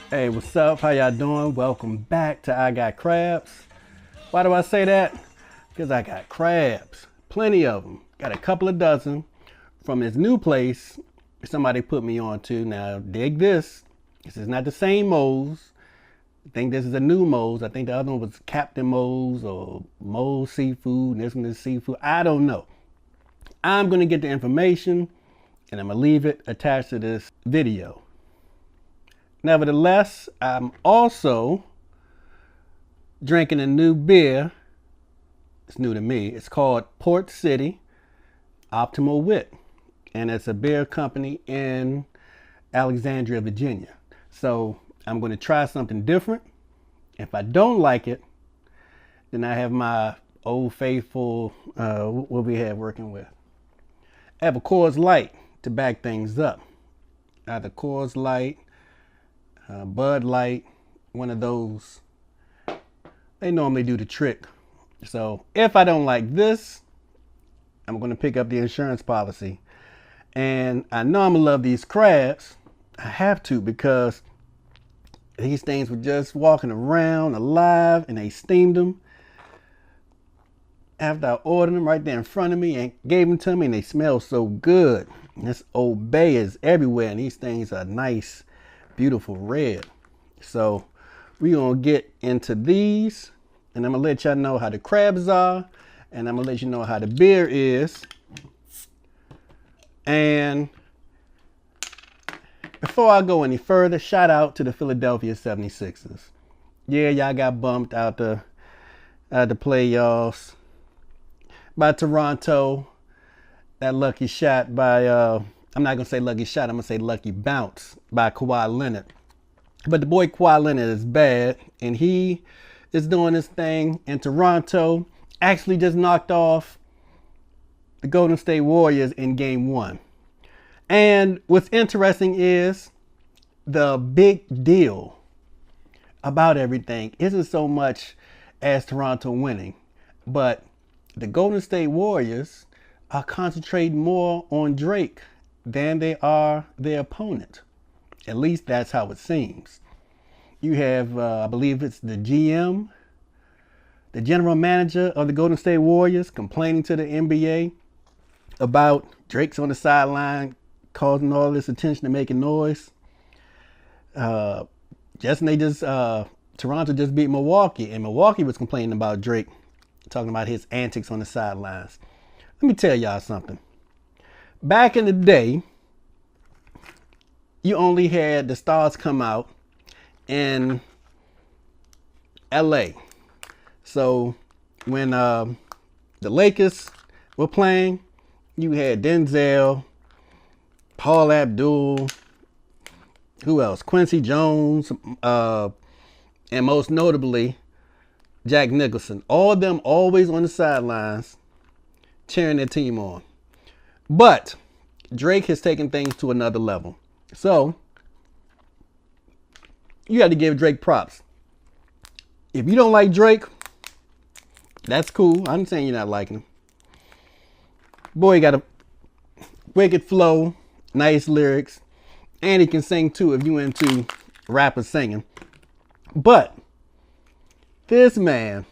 Hey, what's up? How y'all doing? Welcome back to I Got Crabs. Why do I say that? Because I got crabs. Plenty of them. Got a couple of dozen from this new place somebody put me on to. Now, dig this. This is not the same Moe's. I think this is a new Moe's. I think the other one was Captain Moe's or Moe's Seafood. And this one is Seafood. I don't know. I'm going to get the information and I'm going to leave it attached to this video. Nevertheless, I'm also drinking a new beer. It's new to me. It's called Port City Optimal Wit. And it's a beer company in Alexandria, Virginia. So I'm going to try something different. If I don't like it, then I have my old faithful, what we have working with. I have a Coors Light to back things up. Either Coors Light, Bud Light, one of those. They normally do the trick. So if I don't like this, I'm going to pick up the insurance policy. And I know I'm going to love these crabs. I have to, because these things were just walking around alive and they steamed them. After I ordered them right there in front of me and gave them to me, and they smell so good. This Old Bay is everywhere, and these things are nice, beautiful red. So we're going to get into these, and I'm going to let y'all know how the crabs are, and I'm going to let you know how the beer is. And before I go any further, shout out to the Philadelphia 76ers. Yeah, y'all got bumped out the playoffs by Toronto. That lucky shot by, I'm not going to say lucky shot, I'm going to say lucky bounce by Kawhi Leonard. But the boy Kawhi Leonard is bad, and he is doing his thing in Toronto. Actually just knocked off the Golden State Warriors in game 1. And what's interesting is the big deal about everything isn't so much as Toronto winning, but the Golden State Warriors are concentrating more on Drake than they are their opponent. At least that's how it seems. You have, I believe it's the GM, the general manager of the Golden State Warriors, complaining to the NBA about Drake's on the sideline causing all this attention and making noise. Toronto just beat Milwaukee, and Milwaukee was complaining about Drake, talking about his antics on the sidelines. Let me tell y'all something. Back in the day, you only had the stars come out in LA. So when the Lakers were playing, you had Denzel, Paul Abdul, who else? Quincy Jones, and most notably, Jack Nicholson. All of them always on the sidelines cheering their team on. But Drake has taken things to another level. So you got to give Drake props. If you don't like Drake, that's cool. I'm saying you're not liking him. Boy, he got a wicked flow, nice lyrics, and he can sing too if you into rappers singing. But this man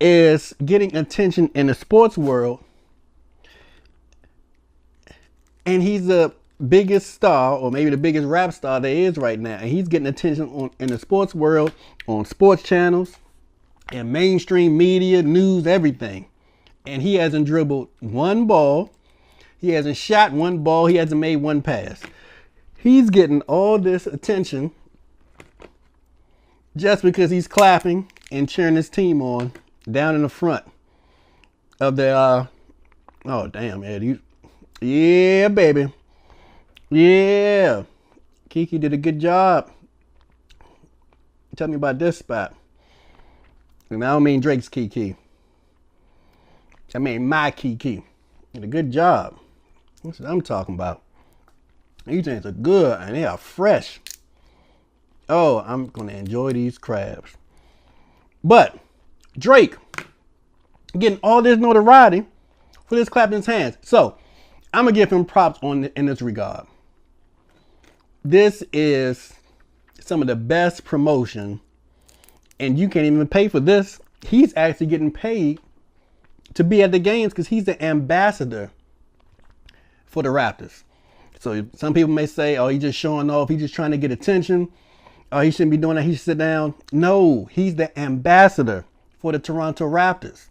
is getting attention in the sports world, and he's the biggest star, or maybe the biggest rap star there is right now, and he's getting attention in the sports world, on sports channels and mainstream media, news, everything. And he hasn't dribbled one ball, he hasn't shot one ball, he hasn't made one pass. He's getting all this attention just because he's clapping and cheering his team on down in the front of the, oh damn, Ed, yeah, baby. Yeah. Kiki did a good job. Tell me about this spot. And I don't mean Drake's Kiki. I mean my Kiki. Did a good job. That's what I'm talking about. These things are good and they are fresh. Oh, I'm going to enjoy these crabs. But Drake getting all this notoriety for this clap in his hands. So I'm going to give him props in this regard. This is some of the best promotion, and you can't even pay for this. He's actually getting paid to be at the games because he's the ambassador for the Raptors. So some people may say, oh, he's just showing off. He's just trying to get attention. Oh, he shouldn't be doing that. He should sit down. No, he's the ambassador for the Toronto Raptors.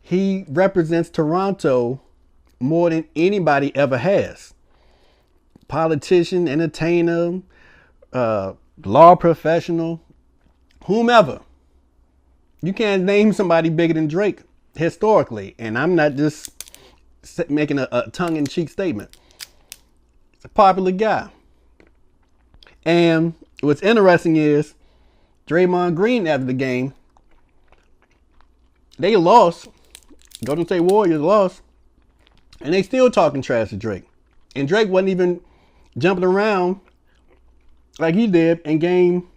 He represents Toronto more than anybody ever has. Politician, entertainer, law professional, whomever. You can't name somebody bigger than Drake historically. And I'm not just making a tongue-in-cheek statement. He's a popular guy. And what's interesting is Draymond Green after the game, they lost. Golden State Warriors lost. And they still talking trash to Drake. And Drake wasn't even jumping around like he did in game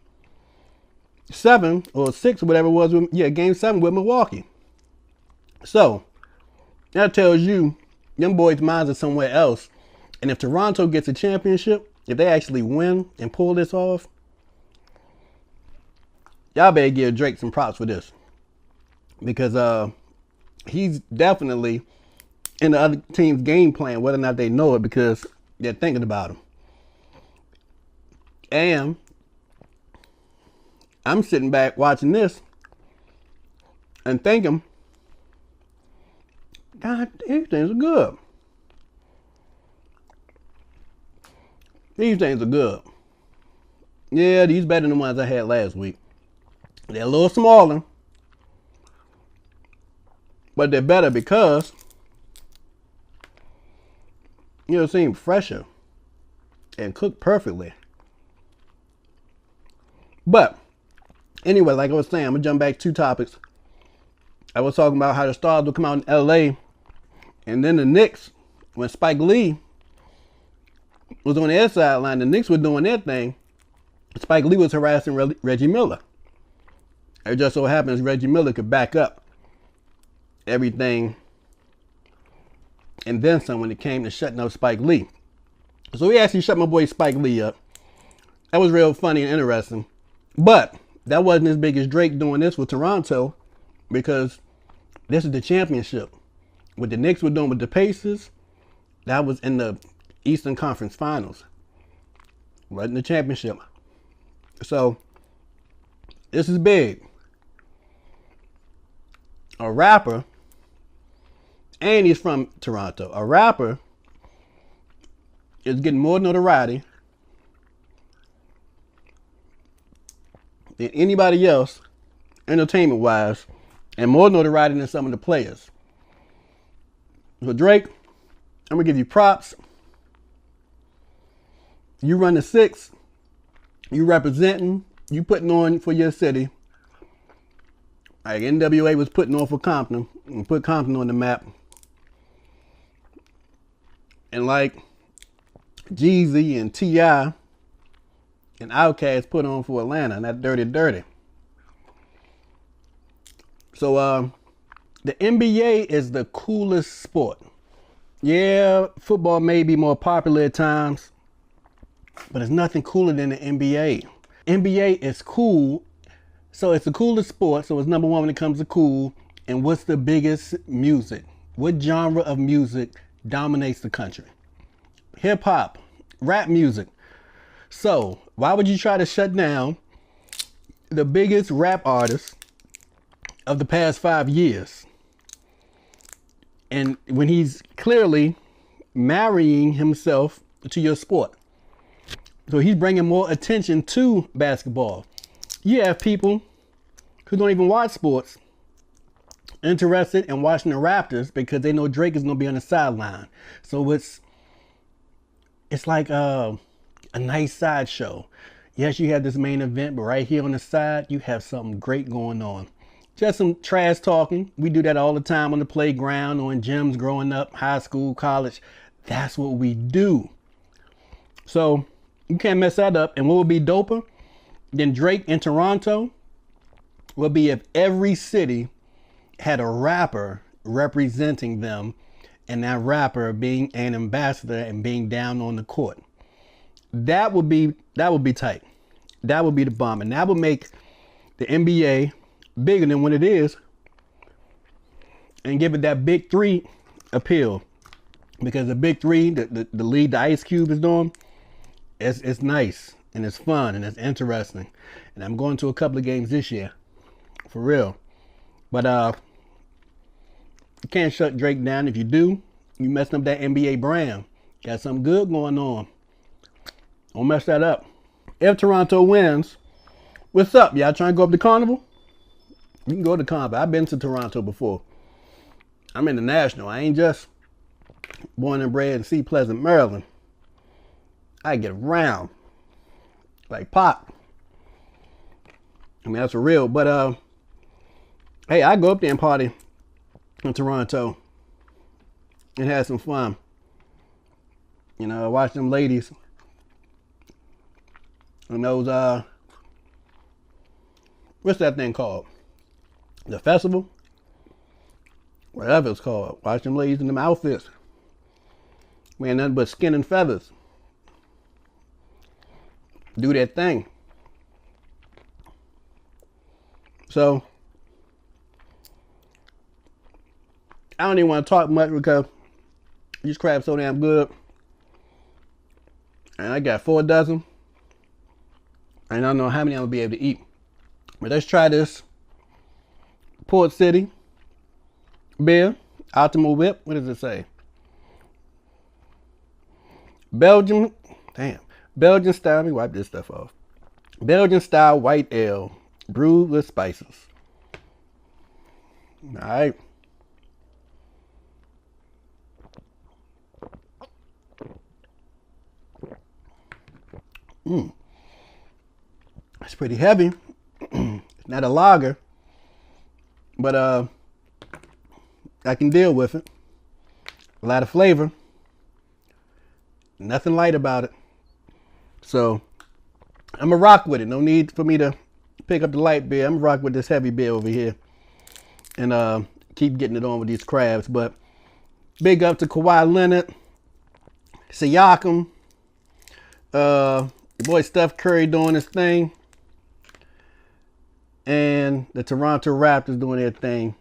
7 or 6 or whatever it was. Game 7 with Milwaukee. So that tells you them boys' minds are somewhere else. And if Toronto gets a championship, if they actually win and pull this off, y'all better give Drake some props for this. Because he's definitely in the other team's game plan, whether or not they know it, because they're thinking about him. And I'm sitting back watching this and thinking, God, these things are good. These things are good. Yeah, these better than the ones I had last week. They're a little smaller, but they're better because, they seem fresher and cooked perfectly. But anyway, like I was saying, I'm going to jump back 2 topics. I was talking about how the Stars will come out in LA, and then the Knicks, when Spike Lee was on their sideline, the Knicks were doing their thing. Spike Lee was harassing Reggie Miller. It just so happens Reggie Miller could back up everything and then some when it came to shutting up Spike Lee. So he actually shut my boy Spike Lee up. That was real funny and interesting. But that wasn't as big as Drake doing this with Toronto, because this is the championship. What the Knicks were doing with the Pacers, that was in the Eastern Conference Finals. Wasn't the championship. So this is big. A rapper, and he's from Toronto. A rapper is getting more notoriety than anybody else, entertainment-wise, and more notoriety than some of the players. So Drake, I'm gonna give you props. You run the 6, you representing, you putting on for your city. Like NWA was putting on for Compton, and put Compton on the map. And like Jeezy and T.I. and Outkast put on for Atlanta, and that Dirty Dirty. So the NBA is the coolest sport. Yeah, football may be more popular at times, but it's nothing cooler than the NBA. NBA is cool, so it's the coolest sport, so it's number 1 when it comes to cool. And what's the biggest music? What genre of music dominates the country? Hip hop, rap music. So why would you try to shut down the biggest rap artist of the past 5 years? And when he's clearly marrying himself to your sport. So he's bringing more attention to basketball. You have people who don't even watch sports interested in watching the Raptors because they know Drake is going to be on the sideline. So it's like a nice sideshow. Yes, you have this main event, but right here on the side, you have something great going on. Just some trash talking. We do that all the time on the playground or in gyms growing up, high school, college. That's what we do. So you can't mess that up. And what would be doper than Drake in Toronto would be if every city had a rapper representing them, and that rapper being an ambassador and being down on the court. That would be tight. That would be the bomb. And that would make the NBA bigger than what it is and give it that big three appeal. Because the big three, the league the Ice Cube is doing, it's nice and it's fun and it's interesting. And I'm going to a couple of games this year. For real. But you can't shut Drake down. If you do, you messing up that NBA brand. Got something good going on. Don't mess that up. If Toronto wins, what's up? Y'all trying to go up to Carnival? You can go to Carnival. I've been to Toronto before. I'm international. I ain't just born and bred in Sea Pleasant, Maryland. I get around like Pop. I mean, that's for real. But hey, I go up there and party in Toronto and have some fun. You know, watch them ladies and those what's that thing called? The festival? Whatever it's called. Watch them ladies in them outfits. Man, nothing but skin and feathers. Do that thing. So I don't even want to talk much because these crabs so damn good. And I got 4 dozen. And I don't know how many I'm going to be able to eat. But let's try this Port City beer. Ultima Whip. What does it say? Belgian style. Let me wipe this stuff off. Belgian style white ale. Brewed with spices. Alright. It's pretty heavy. It's not a lager. But I can deal with it. A lot of flavor. Nothing light about it. So I'm gonna rock with it. No need for me to pick up the light beer. I'm gonna rock with this heavy beer over here. And keep getting it on with these crabs. But big up to Kawhi Leonard, Siakam, your boy Steph Curry doing his thing, and the Toronto Raptors doing their thing.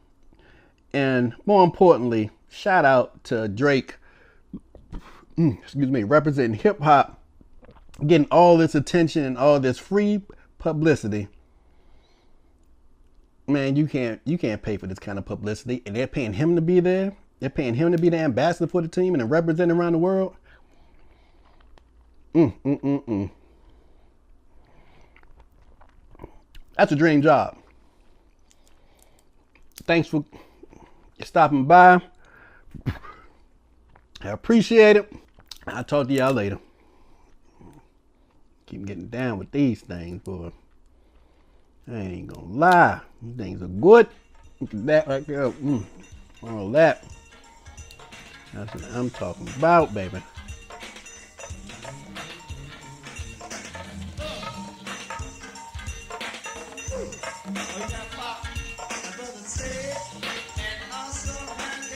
And more importantly, shout out to Drake, representing hip hop, getting all this attention and all this free publicity. Man, you can't pay for this kind of publicity, and they're paying him to be there. They're paying him to be the ambassador for the team and to represent around the world. That's a dream job. Thanks for stopping by. I appreciate it. I'll talk to y'all later. Keep getting down with these things, boy. I ain't gonna lie. These things are good. Look at that right there. All that. That's what I'm talking about, baby.